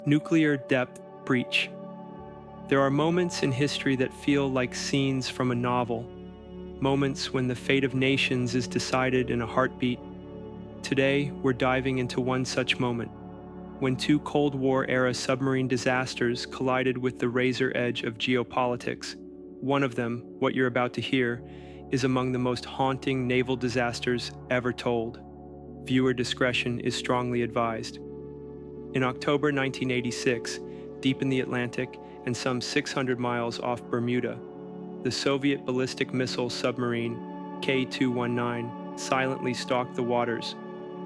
Nuclear depth breach. There are moments in history that feel like scenes from a novel, moments when the fate of nations is decided in a heartbeat. Today, we're diving into one such moment, when two Cold War-era submarine disasters collided with the razor edge of geopolitics. One of them, what you're about to hear, is among the most haunting naval disasters ever told. Viewer discretion is strongly advised. In October 1986, deep in the Atlantic and some 600 miles off Bermuda, the Soviet ballistic missile submarine K-219 silently stalked the waters,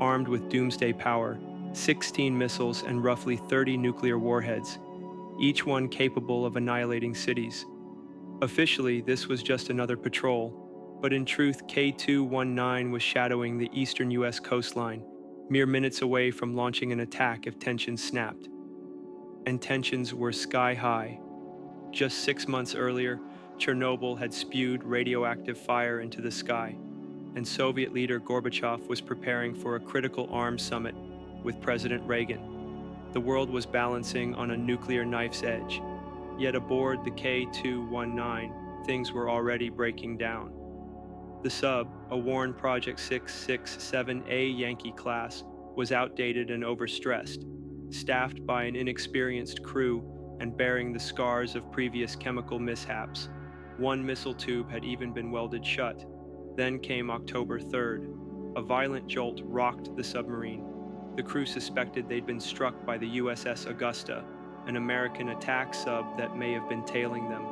armed with doomsday power, 16 missiles and roughly 30 nuclear warheads, each one capable of annihilating cities. Officially, this was just another patrol, but in truth, K-219 was shadowing the eastern U.S. coastline, mere minutes away from launching an attack if tensions snapped. And tensions were sky high. Just 6 months earlier, Chernobyl had spewed radioactive fire into the sky, and Soviet leader Gorbachev was preparing for a critical arms summit with President Reagan. The world was balancing on a nuclear knife's edge. Yet aboard the K-219, things were already breaking down. The sub, a worn Project 667A Yankee class, was outdated and overstressed, staffed by an inexperienced crew and bearing the scars of previous chemical mishaps. One missile tube had even been welded shut. Then came October 3rd. A violent jolt rocked the submarine. The crew suspected they'd been struck by the USS Augusta, an American attack sub that may have been tailing them.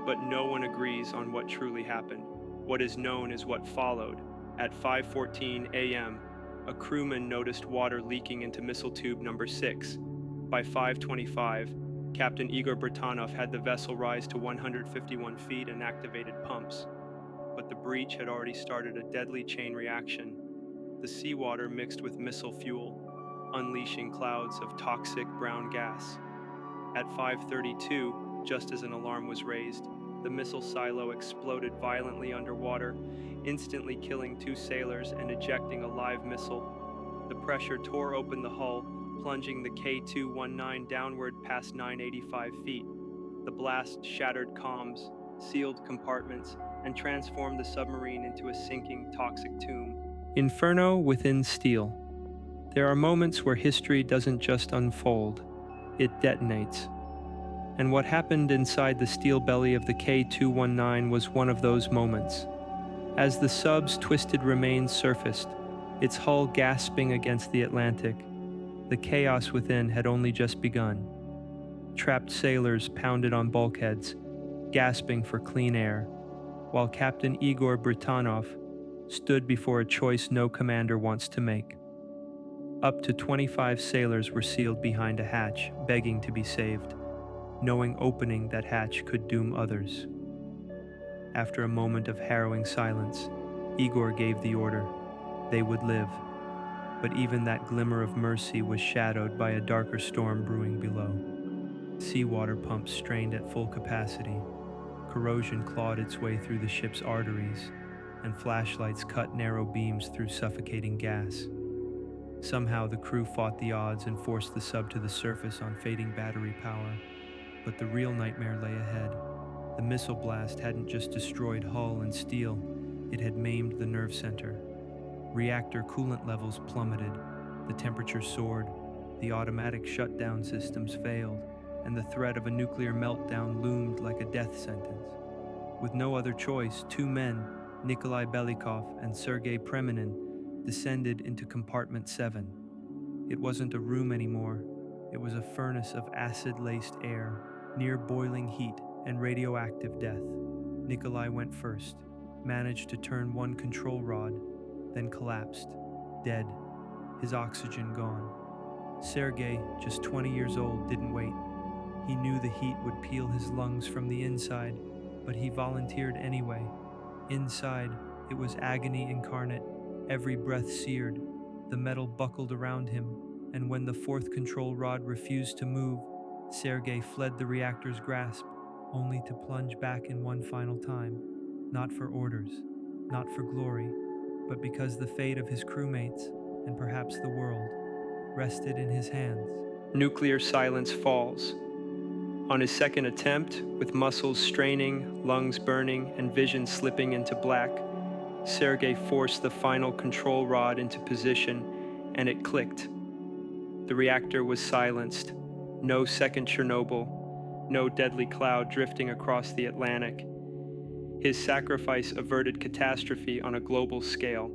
But no one agrees on what truly happened. What is known as what followed. At 5:14 a.m., a crewman noticed water leaking into missile tube number 6. By 5:25, Captain Igor Britanov had the vessel rise to 151 feet and activated pumps. But the breach had already started a deadly chain reaction. The seawater mixed with missile fuel, unleashing clouds of toxic brown gas. At 5:32, just as an alarm was raised, the missile silo exploded violently underwater, instantly killing 2 sailors and ejecting a live missile. The pressure tore open the hull, plunging the K-219 downward past 985 feet. The blast shattered comms, sealed compartments, and transformed the submarine into a sinking, toxic tomb. Inferno Within Steel. There are moments where history doesn't just unfold, it detonates. And what happened inside the steel belly of the K-219 was one of those moments. As the sub's twisted remains surfaced, its hull gasping against the Atlantic, the chaos within had only just begun. Trapped sailors pounded on bulkheads, gasping for clean air, while Captain Igor Britanov stood before a choice no commander wants to make. Up to 25 sailors were sealed behind a hatch, begging to be saved, knowing opening that hatch could doom others. After a moment of harrowing silence, Igor gave the order. They would live. But even that glimmer of mercy was shadowed by a darker storm brewing below. Seawater pumps strained at full capacity. Corrosion clawed its way through the ship's arteries, and flashlights cut narrow beams through suffocating gas. Somehow the crew fought the odds and forced the sub to the surface on fading battery power. But the real nightmare lay ahead. The missile blast hadn't just destroyed hull and steel, it had maimed the nerve center. Reactor coolant levels plummeted, the temperature soared, the automatic shutdown systems failed, and the threat of a nuclear meltdown loomed like a death sentence. With no other choice, 2 men, Nikolai Belikov and Sergei Preminin, descended into compartment 7. It wasn't a room anymore, it was a furnace of acid-laced air, near boiling heat and radioactive death. Nikolai went first, managed to turn one control rod, then collapsed, dead, his oxygen gone. Sergei, just 20 years old, didn't wait. He knew the heat would peel his lungs from the inside, but he volunteered anyway. Inside, it was agony incarnate, every breath seared, the metal buckled around him, and when the 4th control rod refused to move, Sergei fled the reactor's grasp, only to plunge back in one final time, not for orders, not for glory, but because the fate of his crewmates, and perhaps the world, rested in his hands. Nuclear silence falls. On his second attempt, with muscles straining, lungs burning, and vision slipping into black, Sergei forced the final control rod into position, and it clicked. The reactor was silenced. No second Chernobyl, no deadly cloud drifting across the Atlantic. His sacrifice averted catastrophe on a global scale.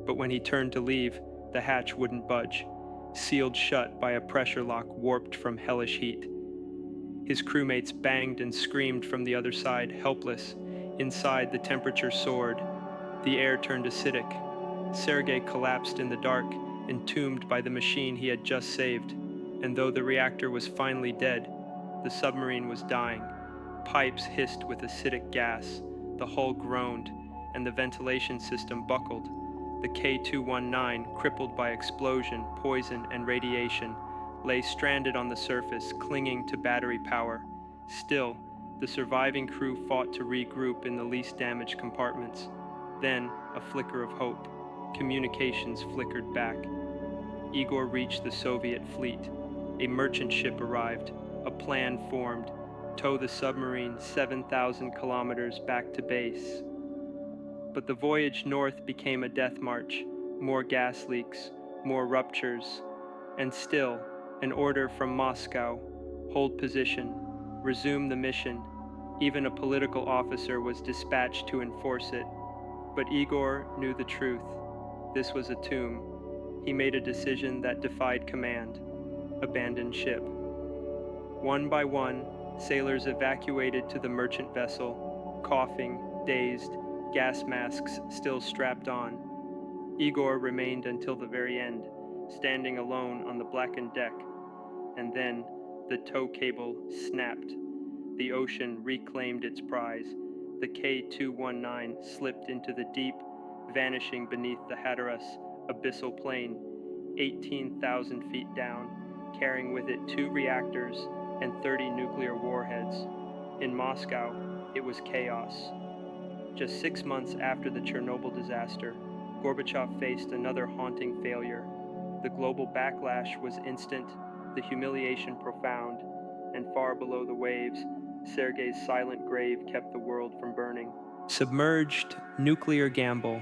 But when he turned to leave, the hatch wouldn't budge, sealed shut by a pressure lock warped from hellish heat. His crewmates banged and screamed from the other side, helpless. Inside, the temperature soared. The air turned acidic. Sergei collapsed in the dark, entombed by the machine he had just saved. And though the reactor was finally dead, the submarine was dying. Pipes hissed with acidic gas, the hull groaned, and the ventilation system buckled. The K-219, crippled by explosion, poison, and radiation, lay stranded on the surface, clinging to battery power. Still, the surviving crew fought to regroup in the least damaged compartments. Then, a flicker of hope. Communications flickered back. Igor reached the Soviet fleet. A merchant ship arrived. A plan formed. Tow the submarine 7,000 kilometers back to base. But the voyage north became a death march. More gas leaks, more ruptures. And still, an order from Moscow: hold position, resume the mission. Even a political officer was dispatched to enforce it. But Igor knew the truth. This was a tomb. He made a decision that defied command: abandon ship. One by one, sailors evacuated to the merchant vessel, coughing, dazed, gas masks still strapped on. Igor remained until the very end, standing alone on the blackened deck. And then, the tow cable snapped. The ocean reclaimed its prize. The K-219 slipped into the deep, vanishing beneath the Hatteras abyssal plain, 18,000 feet down, carrying with it 2 reactors and 30 nuclear warheads. In Moscow, it was chaos. Just 6 months after the Chernobyl disaster, Gorbachev faced another haunting failure. The global backlash was instant, the humiliation profound, and far below the waves, Sergei's silent grave kept the world from burning. Submerged Nuclear Gamble.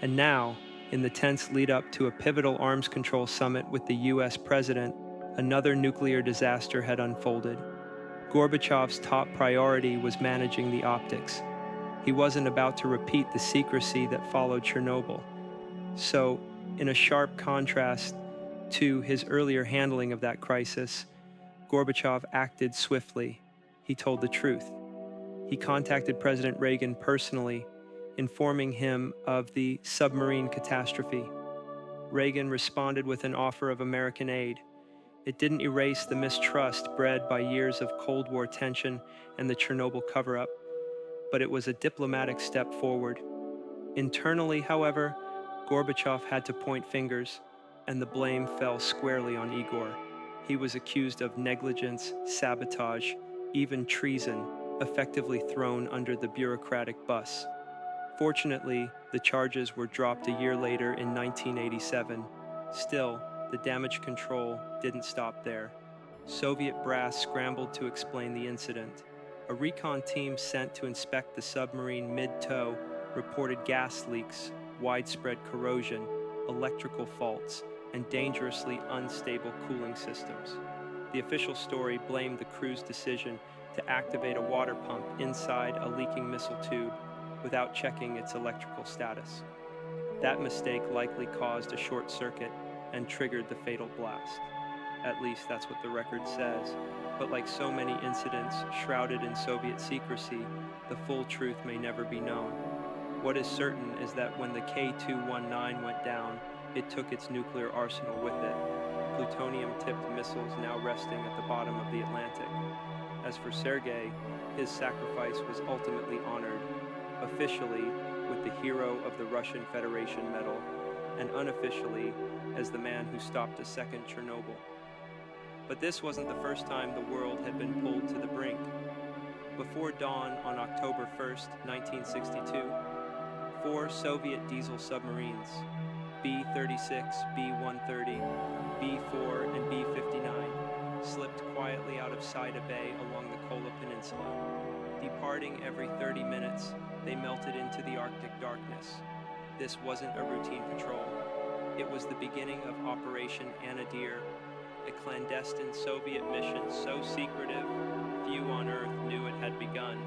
And now, in the tense lead-up to a pivotal arms control summit with the U.S. president, another nuclear disaster had unfolded. Gorbachev's top priority was managing the optics. He wasn't about to repeat the secrecy that followed Chernobyl. So, in a sharp contrast to his earlier handling of that crisis, Gorbachev acted swiftly. He told the truth. He contacted President Reagan personally, informing him of the submarine catastrophe. Reagan responded with an offer of American aid. It didn't erase the mistrust bred by years of Cold War tension and the Chernobyl cover-up, but it was a diplomatic step forward. Internally, however, Gorbachev had to point fingers, and the blame fell squarely on Igor. He was accused of negligence, sabotage, even treason, effectively thrown under the bureaucratic bus. Fortunately, the charges were dropped a year later in 1987. Still, the damage control didn't stop there. Soviet brass scrambled to explain the incident. A recon team sent to inspect the submarine mid-tow reported gas leaks, widespread corrosion, electrical faults, and dangerously unstable cooling systems. The official story blamed the crew's decision to activate a water pump inside a leaking missile tube without checking its electrical status. That mistake likely caused a short circuit and triggered the fatal blast. At least that's what the record says. But like so many incidents shrouded in Soviet secrecy, the full truth may never be known. What is certain is that when the K-219 went down, it took its nuclear arsenal with it. Plutonium-tipped missiles now resting at the bottom of the Atlantic. As for Sergei, his sacrifice was ultimately honored, officially with the Hero of the Russian Federation medal, and unofficially as the man who stopped a second Chernobyl. But this wasn't the first time the world had been pulled to the brink. Before dawn on October 1st, 1962, 4 Soviet diesel submarines, B-36, B-130, B-4, and B-59 slipped quietly out of Sida Bay along the Kola Peninsula. Departing every 30 minutes, they melted into the Arctic darkness. This wasn't a routine patrol. It was the beginning of Operation Anadir, a clandestine Soviet mission so secretive, few on Earth knew it had begun.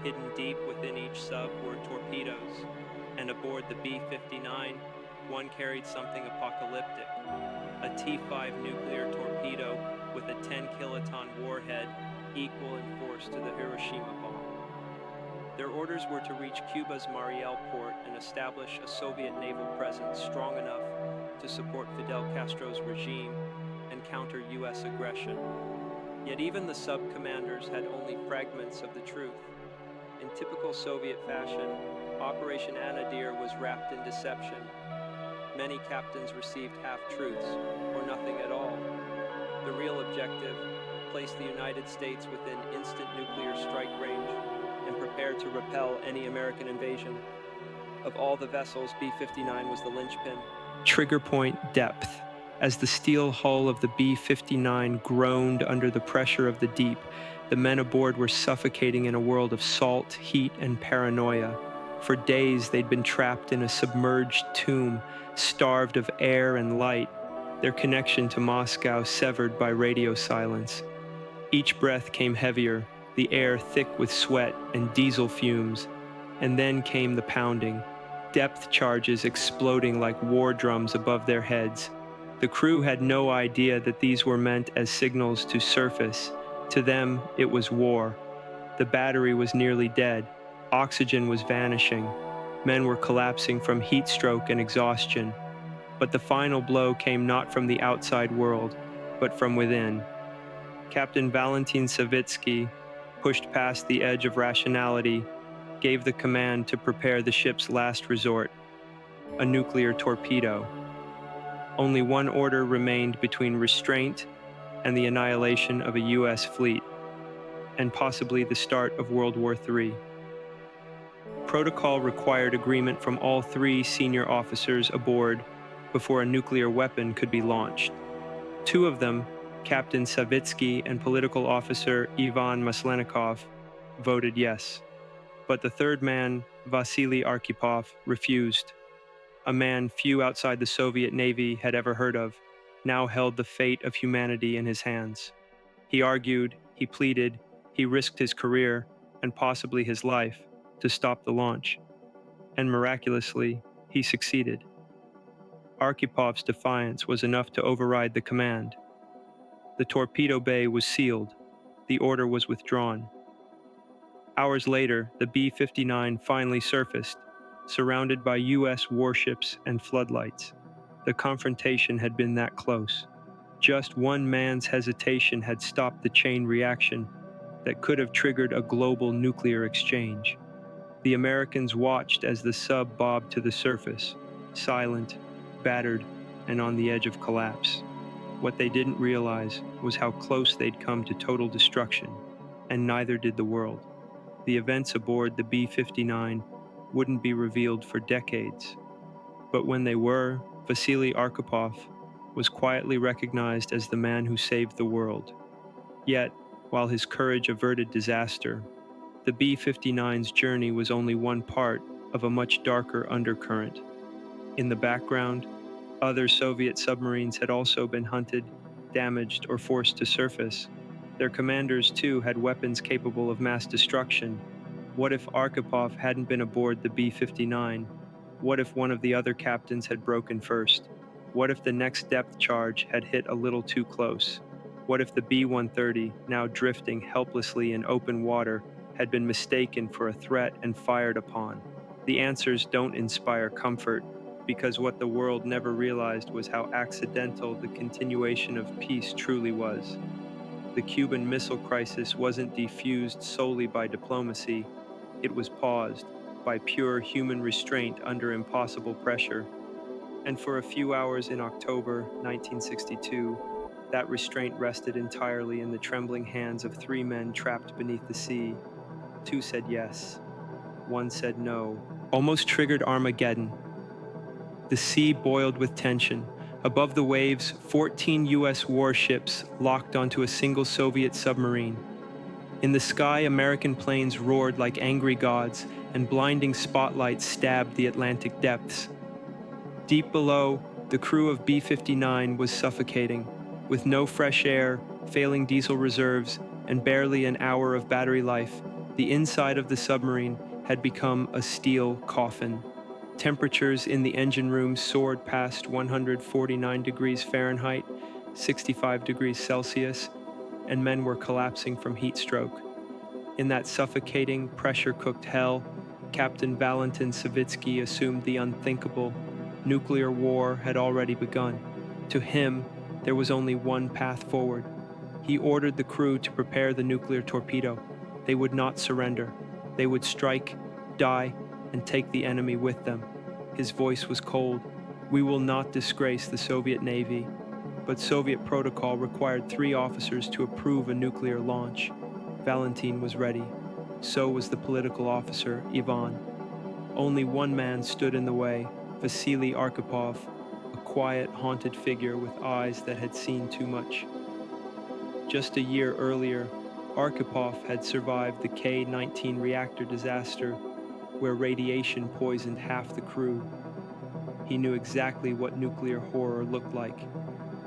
Hidden deep within each sub were torpedoes, and aboard the B-59, one carried something apocalyptic, a T-5 nuclear torpedo with a 10-kiloton warhead equal in force to the Hiroshima bomb. Their orders were to reach Cuba's Mariel port and establish a Soviet naval presence strong enough to support Fidel Castro's regime and counter U.S. aggression. Yet even the sub-commanders had only fragments of the truth. In typical Soviet fashion, Operation Anadir was wrapped in deception. Many captains received half-truths, or nothing at all. The real objective: place the United States within instant nuclear strike range and prepare to repel any American invasion. Of all the vessels, B-59 was the linchpin. Trigger point depth. As the steel hull of the B-59 groaned under the pressure of the deep, the men aboard were suffocating in a world of salt, heat, and paranoia. For days, they'd been trapped in a submerged tomb, starved of air and light, their connection to Moscow severed by radio silence. Each breath came heavier, the air thick with sweat and diesel fumes. And then came the pounding, depth charges exploding like war drums above their heads. The crew had no idea that these were meant as signals to surface. To them, it was war. The battery was nearly dead. Oxygen was vanishing. Men were collapsing from heat stroke and exhaustion. But the final blow came not from the outside world, but from within. Captain Valentin Savitsky, pushed past the edge of rationality, gave the command to prepare the ship's last resort, a nuclear torpedo. Only one order remained between restraint and the annihilation of a U.S. fleet, and possibly the start of World War III. Protocol required agreement from all three senior officers aboard before a nuclear weapon could be launched. Two of them, Captain Savitsky and political officer Ivan Maslenikov, voted yes. But the third man, Vasily Arkhipov, refused. A man few outside the Soviet Navy had ever heard of, now held the fate of humanity in his hands. He argued, he pleaded, he risked his career, and possibly his life, to stop the launch. And miraculously, he succeeded. Arkhipov's defiance was enough to override the command. The torpedo bay was sealed. The order was withdrawn. Hours later, the B-59 finally surfaced, surrounded by U.S. warships and floodlights. The confrontation had been that close. Just one man's hesitation had stopped the chain reaction that could have triggered a global nuclear exchange. The Americans watched as the sub bobbed to the surface, silent, battered, and on the edge of collapse. What they didn't realize was how close they'd come to total destruction, and neither did the world. The events aboard the B-59 wouldn't be revealed for decades. But when they were, Vasily Arkhipov was quietly recognized as the man who saved the world. Yet, while his courage averted disaster, the B-59's journey was only one part of a much darker undercurrent. In the background, other Soviet submarines had also been hunted, damaged, or forced to surface. Their commanders, too, had weapons capable of mass destruction. What if Arkhipov hadn't been aboard the B-59? What if one of the other captains had broken first? What if the next depth charge had hit a little too close? What if the B-130, now drifting helplessly in open water, had been mistaken for a threat and fired upon? The answers don't inspire comfort, because what the world never realized was how accidental the continuation of peace truly was. The Cuban Missile Crisis wasn't defused solely by diplomacy. It was paused by pure human restraint under impossible pressure. And for a few hours in October 1962, that restraint rested entirely in the trembling hands of three men trapped beneath the sea. Two said yes. One said no. Almost Triggered Armageddon. The sea boiled with tension. Above the waves, 14 U.S. warships locked onto a single Soviet submarine. In the sky, American planes roared like angry gods, and blinding spotlights stabbed the Atlantic depths. Deep below, the crew of B-59 was suffocating. With no fresh air, failing diesel reserves, and barely an hour of battery life, the inside of the submarine had become a steel coffin. Temperatures in the engine room soared past 149 degrees Fahrenheit, 65 degrees Celsius, and men were collapsing from heat stroke. In that suffocating, pressure-cooked hell, Captain Valentin Savitsky assumed the unthinkable. Nuclear war had already begun. To him, there was only one path forward. He ordered the crew to prepare the nuclear torpedo. They would not surrender. They would strike, die, and take the enemy with them. His voice was cold. We will not disgrace the Soviet Navy. But Soviet protocol required 3 officers to approve a nuclear launch. Valentin was ready. So was the political officer, Ivan. Only one man stood in the way, Vasily Arkhipov, a quiet, haunted figure with eyes that had seen too much. Just a year earlier, Arkhipov had survived the K-19 reactor disaster, where radiation poisoned half the crew. He knew exactly what nuclear horror looked like.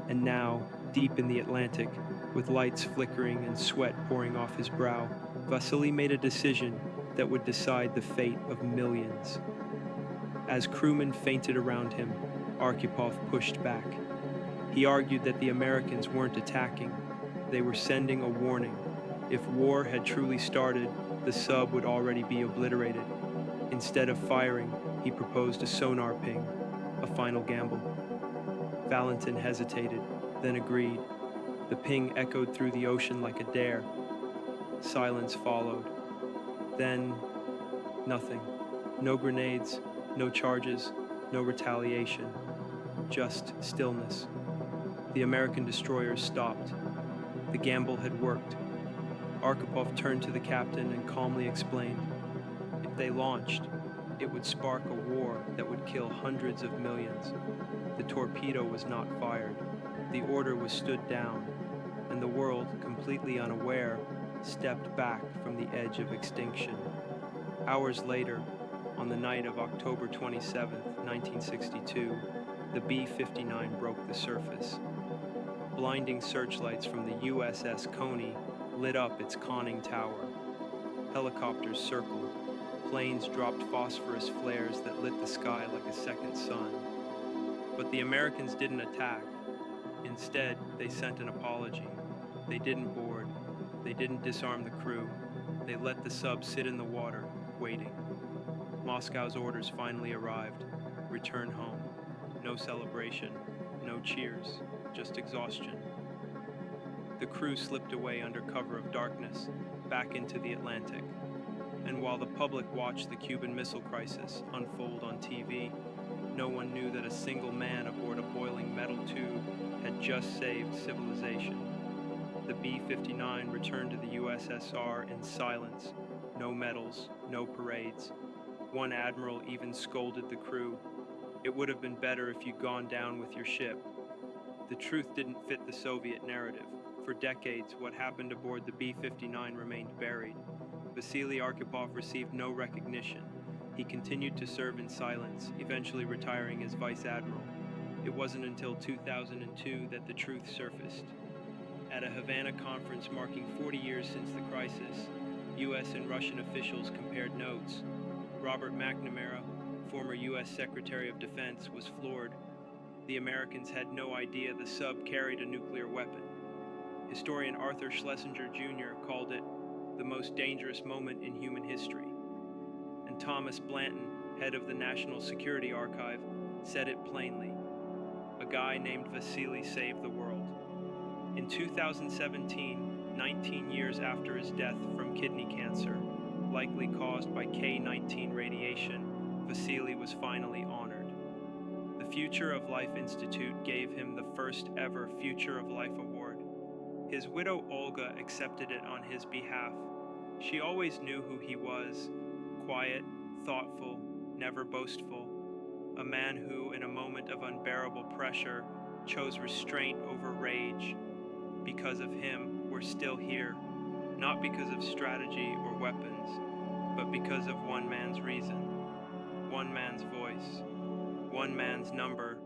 And now, deep in the Atlantic, with lights flickering and sweat pouring off his brow, Vasily made a decision that would decide the fate of millions. As crewmen fainted around him, Arkhipov pushed back. He argued that the Americans weren't attacking. They were sending a warning. If war had truly started, the sub would already be obliterated. Instead of firing, he proposed a sonar ping, a final gamble. Valentin hesitated, then agreed. The ping echoed through the ocean like a dare. Silence followed. Then, nothing. No grenades, no charges, no retaliation. Just stillness. The American destroyers stopped. The gamble had worked. Arkhipov turned to the captain and calmly explained. If they launched, it would spark a war that would kill hundreds of millions. The torpedo was not fired. The order was stood down, and the world, completely unaware, stepped back from the edge of extinction. Hours later, on the night of October 27, 1962, the B-59 broke the surface. Blinding searchlights from the USS Coney lit up its conning tower. Helicopters circled. Planes dropped phosphorus flares that lit the sky like a second sun. But the Americans didn't attack. Instead, they sent an apology. They didn't board. They didn't disarm the crew. They let the sub sit in the water, waiting. Moscow's orders finally arrived. Return home. No celebration, no cheers, just exhaustion. The crew slipped away under cover of darkness, back into the Atlantic. And while the public watched the Cuban Missile Crisis unfold on TV, no one knew that a single man aboard a boiling metal tube had just saved civilization. The B-59 returned to the USSR in silence. No medals, no parades. One admiral even scolded the crew. It would have been better if you'd gone down with your ship. The truth didn't fit the Soviet narrative. For decades, what happened aboard the B-59 remained buried. Vasily Arkhipov received no recognition. He continued to serve in silence, eventually retiring as vice admiral. It wasn't until 2002 that the truth surfaced. At a Havana conference marking 40 years since the crisis, U.S. and Russian officials compared notes. Robert McNamara, former U.S. Secretary of Defense, was floored. The Americans had no idea the sub carried a nuclear weapon. Historian Arthur Schlesinger Jr. called it the most dangerous moment in human history. And Thomas Blanton, head of the National Security Archive, said it plainly. A guy named Vasily saved the world. In 2017, 19 years after his death from kidney cancer, likely caused by K-19 radiation, Vasily was finally honored. The Future of Life Institute gave him the first ever Future of Life Award. His widow Olga accepted it on his behalf. She always knew who he was, quiet, thoughtful, never boastful, a man who, in a moment of unbearable pressure, chose restraint over rage. Because of him, we're still here, not because of strategy or weapons, but because of one man's reason, one man's voice, one man's number